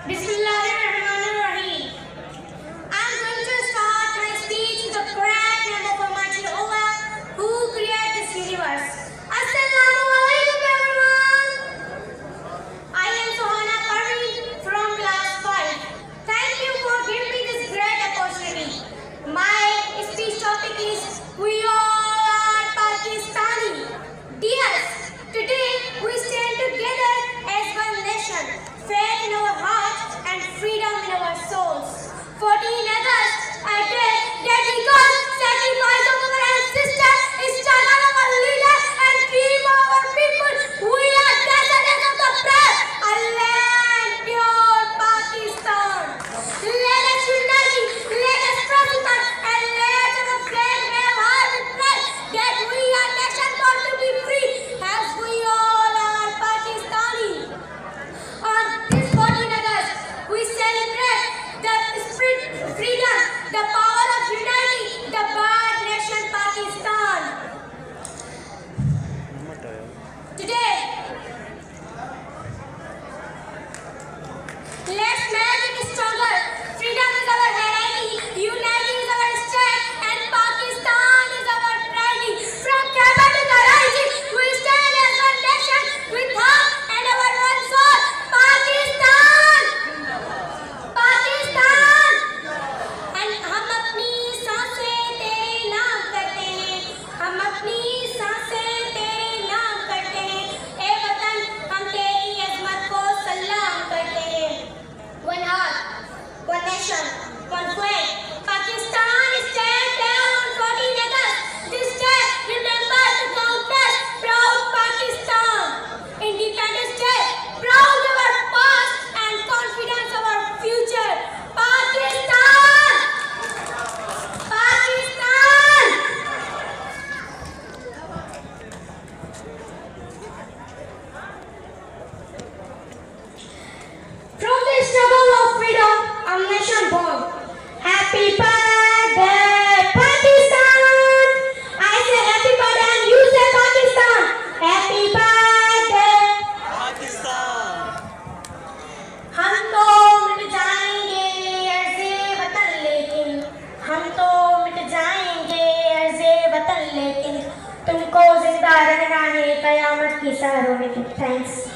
Bismillahirrahmanirrahim. I'm going to start my speech with the grand name of Almighty Allah who created this universe. Assalamu alaikum everyone. I am Sohana Parveen from class 5. Thank you for giving me this great opportunity. My speech topic is We All Are Pakistani. Dears, today we stand together as one nation, faith in our hearts and freedom in our souls. 14 August, a day dedicated sacrifice of our ancestors, struggle of our leaders and dream of our people. We are descendants of the brave, a land pure Pakistan. Let us unite, let us prosper, and let our flag have heart and pride that we are nation born to be free, as we all are Pakistani. On this 14 August, we celebrate the spirit, freedom, the power of unity, the bad nation Pakistan. Today, let's make it stronger. Freedom is our hierarchy, unity is our strength, and Pakistan is our pride. From Khyber to Karachi, we stand as one nation with heart and our one soul. Pakistan! Pakistan! And हम अपनी सांसें तेरे नाम करते हैं, हम अपनी सांसें तेरे नाम करते हैं, ए वतन हम तेरी अज़मत को सलाम करते हैं. One heart, one nation, one flag. Pakistan stands down on 14 August. This day remembers the countless proud Pakistan. Independence Day, proud of our past and confidence of our future. Pakistan! Pakistan! From the struggle of freedom, a nation born. Happy birthday, Pakistan! I say happy birthday and you say Pakistan. Happy birthday. हम तो मिट जाएंगे अर्ज़े वतन लेकिन, हम तो मिट जाएंगे अर्ज़े वतन लेकिन, तुमको जिंदा रहना है कयामत की सरों में. थैंक्स.